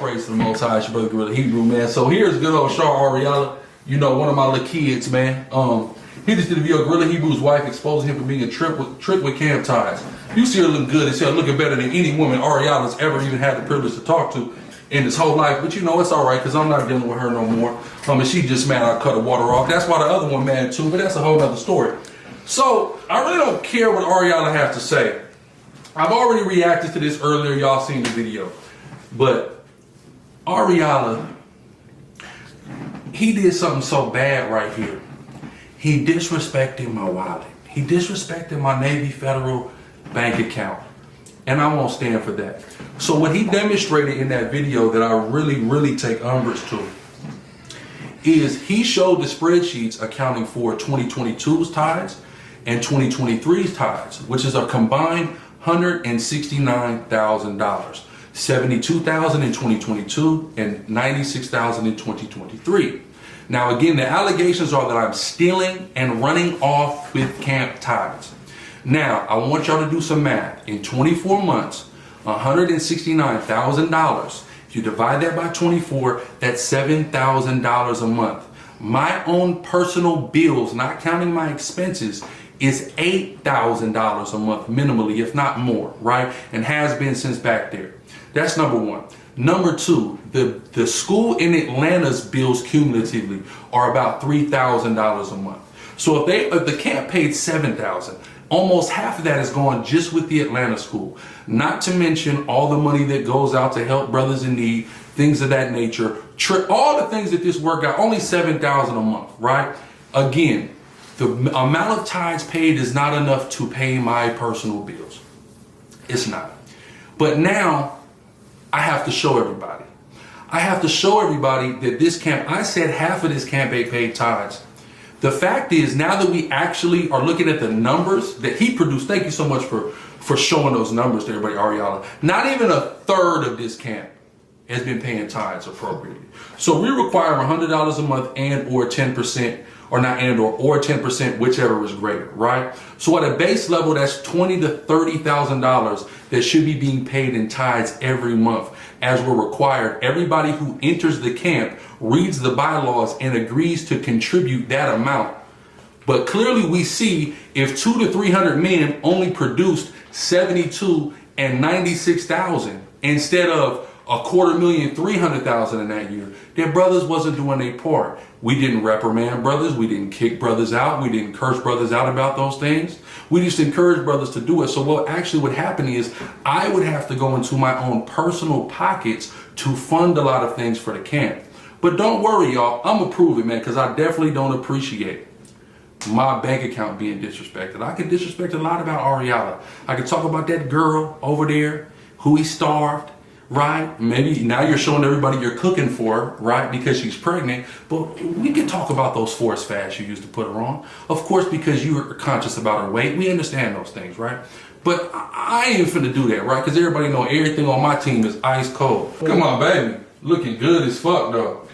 praise to the Most High. It's your brother Gorilla Hebrew, man. So here's good old Shar Ariala. You know, one of my little kids, man. He just did a video of Gorilla Hebrew's wife exposing him for being a trick with cam ties. You see her looking good as hell, looking better than any woman Ariala's ever even had the privilege to talk to in his whole life. But you know, it's all right, because I'm not dealing with her no more. And she just mad I cut the water off. That's why the other one mad too, but that's a whole other story. So I really don't care what Ariala has to say. I've already reacted to this earlier. Y'all seen the video. But Ariala, he did something so bad right here. He disrespected my wallet. He disrespected my Navy Federal bank account. And I won't stand for that. So what he demonstrated in that video that I really take umbrage to is he showed the spreadsheets accounting for 2022's tithes and 2023's tithes, which is a combined $169,000. 72,000 in 2022 and 96,000 in 2023. Now again, the allegations are that I'm stealing and running off with camp tithes. Now, I want y'all to do some math. In 24 months, $169,000. If you divide that by 24, that's $7,000 a month. My own personal bills, not counting my expenses, is $8,000 a month minimally, if not more, right? And has been since back there. That's number one. Number two, the school in Atlanta's bills cumulatively are about $3,000 a month. So if the camp paid $7,000, almost half of that is going just with the Atlanta school. Not to mention all the money that goes out to help brothers in need, things of that nature. All the things that this work out, only $7,000 a month, right? Again, the amount of tithes paid is not enough to pay my personal bills. It's not. But now, I have to show everybody. I have to show everybody that this camp, I said half of this camp ain't paid tithes. The fact is, now that we actually are looking at the numbers that he produced, thank you so much for showing those numbers to everybody, Ariala. Not even a third of this camp has been paying tithes appropriately. So we require $100 a month and or 10%, or not and or 10%, whichever is greater, right? So at a base level, that's $20,000 to $30,000 that should be being paid in tithes every month, as we're required. Everybody who enters the camp reads the bylaws and agrees to contribute that amount. But clearly we see if 200 to 300 men only produced 72 and 96,000 instead of $250,300 in that year, their brothers wasn't doing their part. We didn't reprimand brothers. We didn't kick brothers out. We didn't curse brothers out about those things. We just encouraged brothers to do it. So what actually would happen is I would have to go into my own personal pockets to fund a lot of things for the camp. But don't worry, y'all. I'm gonna prove it, man, because I definitely don't appreciate my bank account being disrespected. I can disrespect a lot about Ariala. I can talk about that girl over there who he starved. Right? Maybe now you're showing everybody you're cooking for, right? Because she's pregnant. But we can talk about those forced fasts you used to put her on. Of course, because you were conscious about her weight. We understand those things, right? But I ain't finna do that, right? Because everybody know everything on my team is ice cold. Come on, baby. Looking good as fuck, though.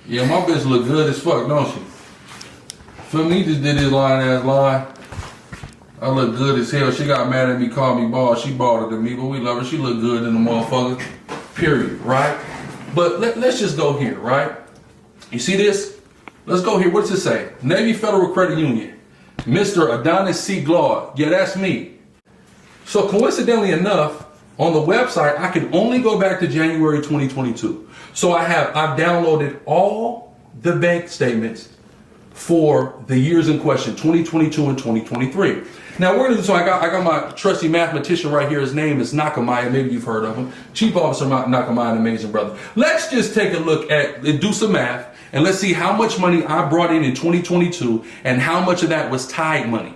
Yeah, my bitch look good as fuck, don't she? Feel me? Just did this lying-ass line. I look good as hell. She got mad at me, called me bald. She balder than me, but we love her. She look good in the motherfucker. Period, right? But let's just go here, right? You see this? Let's go here. What's it say? Navy Federal Credit Union. Mr. Adonis C. Glaude. Yeah, that's me. So coincidentally enough, on the website, I can only go back to January 2022. So I've downloaded all the bank statements for the years in question, 2022 and 2023. Now we're gonna do so. I got my trusty mathematician right here. His name is Nakamaya. Maybe you've heard of him. Chief Officer Nakamaya, an amazing brother. Let's just take a look at, do some math, and let's see how much money I brought in 2022 and how much of that was tithe money,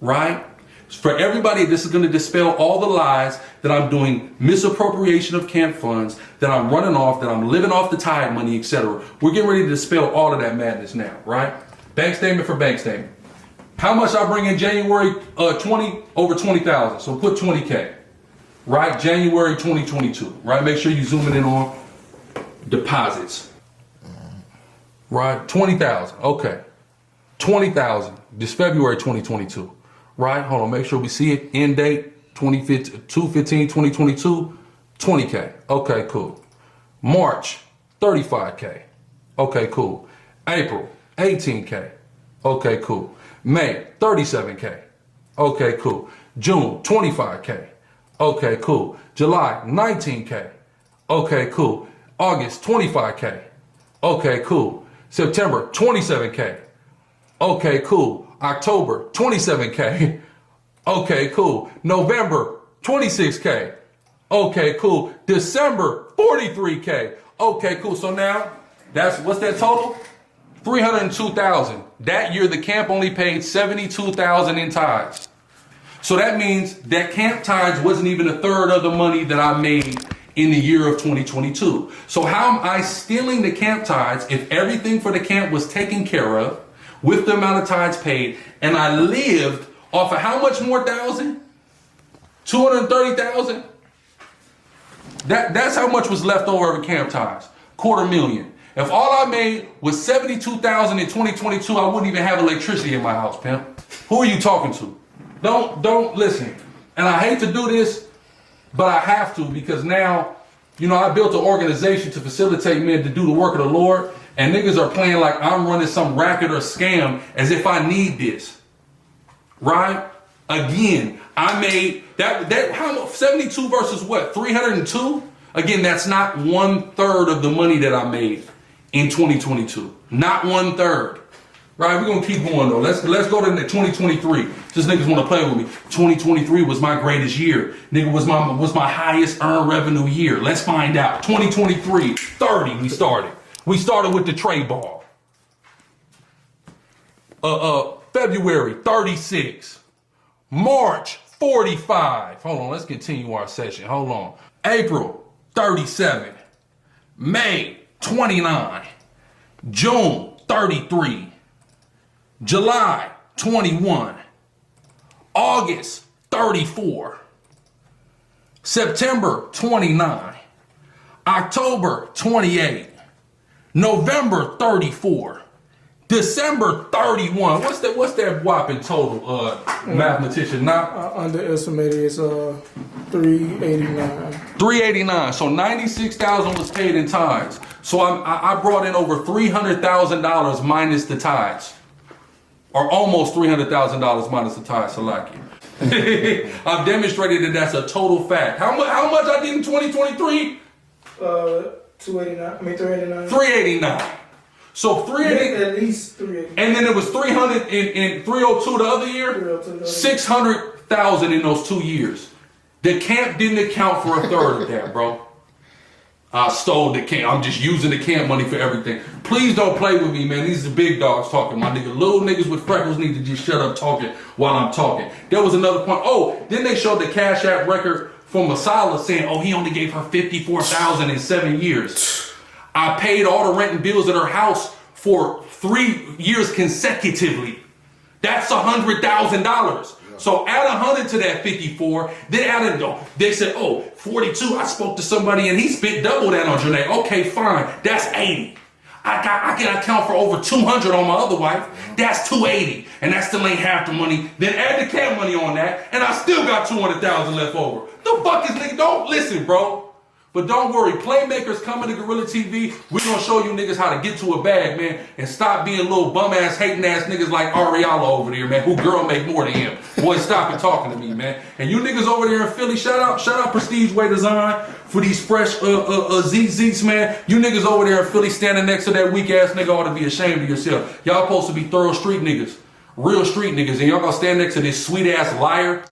right? For everybody, this is going to dispel all the lies that I'm doing misappropriation of camp funds, that I'm running off, that I'm living off the tithe money, etc. We're getting ready to dispel all of that madness now, right? Bank statement for bank statement. How much I bring in January 20? Over 20,000. So put 20K, right? January 2022, right? Make sure you zoom it in on deposits, right? 20,000. Okay, 20,000. This February 2022. Right? Hold on, make sure we see it. End date 2/15/2022. 20K. Okay, cool. March, 35K. Okay, cool. April, 18K. Okay, cool. May, 37K. Okay, cool. June, 25K. Okay, cool. July, 19K. Okay, cool. August, 25K. Okay, cool. September, 27K. Okay, cool. October, 27K. Okay, cool. November, 26K. Okay, cool. December, 43K. Okay, cool. So now, what's that total? 302,000. That year, the camp only paid 72,000 in tithes. So that means that camp tithes wasn't even a third of the money that I made in the year of 2022. So how am I stealing the camp tithes if everything for the camp was taken care of with the amount of tithes paid, and I lived off of how much more thousand? 230,000? That's how much was left over of camp tithes. $250,000. If all I made was 72,000 in 2022, I wouldn't even have electricity in my house, pimp. Who are you talking to? Don't listen. And I hate to do this, but I have to, because now, I built an organization to facilitate men to do the work of the Lord, and niggas are playing like I'm running some racket or scam as if I need this. Right? Again, I made how 72 versus what? 302? Again, that's not 1/3 of the money that I made in 2022. Not 1/3. Right, we're gonna keep going though. Let's go to 2023. Just niggas wanna play with me. 2023 was my greatest year. Nigga, was my highest earned revenue year. Let's find out. 2023, 30 we started. We started with the trade ball. February, 36. March, 45. Hold on, let's continue our session. Hold on. April, 37. May, 29. June, 33. July, 21. August, 34. September, 29. October, 28. November, 34. December, 31. What's that whopping total, mathematician? Not underestimated. It's 389. 389. So 96,000 was paid in tithes. So I brought in over $300,000 minus the tithes. Or almost $300,000 minus the tithes, Salaki. I've demonstrated that that's a total fact. How much I did in 2023? 289. 389. 389. So 380. At least 380. And then it was 300 in 302 the other year. 302 600,000 in those 2 years. The camp didn't account for a third of that, bro. I stole the camp. I'm just using the camp money for everything. Please don't play with me, man. These are big dogs talking, my nigga. Little niggas with freckles need to just shut up talking while I'm talking. There was another point. Oh, then they showed the Cash App record from Masala saying, oh, he only gave her $54,000 in 7 years. I paid all the rent and bills at her house for 3 years consecutively. That's $100,000. So add 100 to that 54, then add they said, 42, I spoke to somebody and he spent double that on Janae. Okay, fine, that's 80. I can account for over 200 on my other wife. That's 280, and that still ain't half the money. Then add the camp money on that, and I still got 200,000 left over. The fuck is nigga? Don't listen, bro. But don't worry, Playmakers coming to Gorilla TV. We're gonna show you niggas how to get to a bag, man, and stop being little bum ass, hating ass niggas like Ariella over there, man, who girl make more than him. Boy, stop and talking to me, man. And you niggas over there in Philly, shout out Prestige Way Design for these fresh ZZs, man. You niggas over there in Philly standing next to that weak ass nigga ought to be ashamed of yourself. Y'all supposed to be thorough street niggas, real street niggas, and y'all gonna stand next to this sweet ass liar.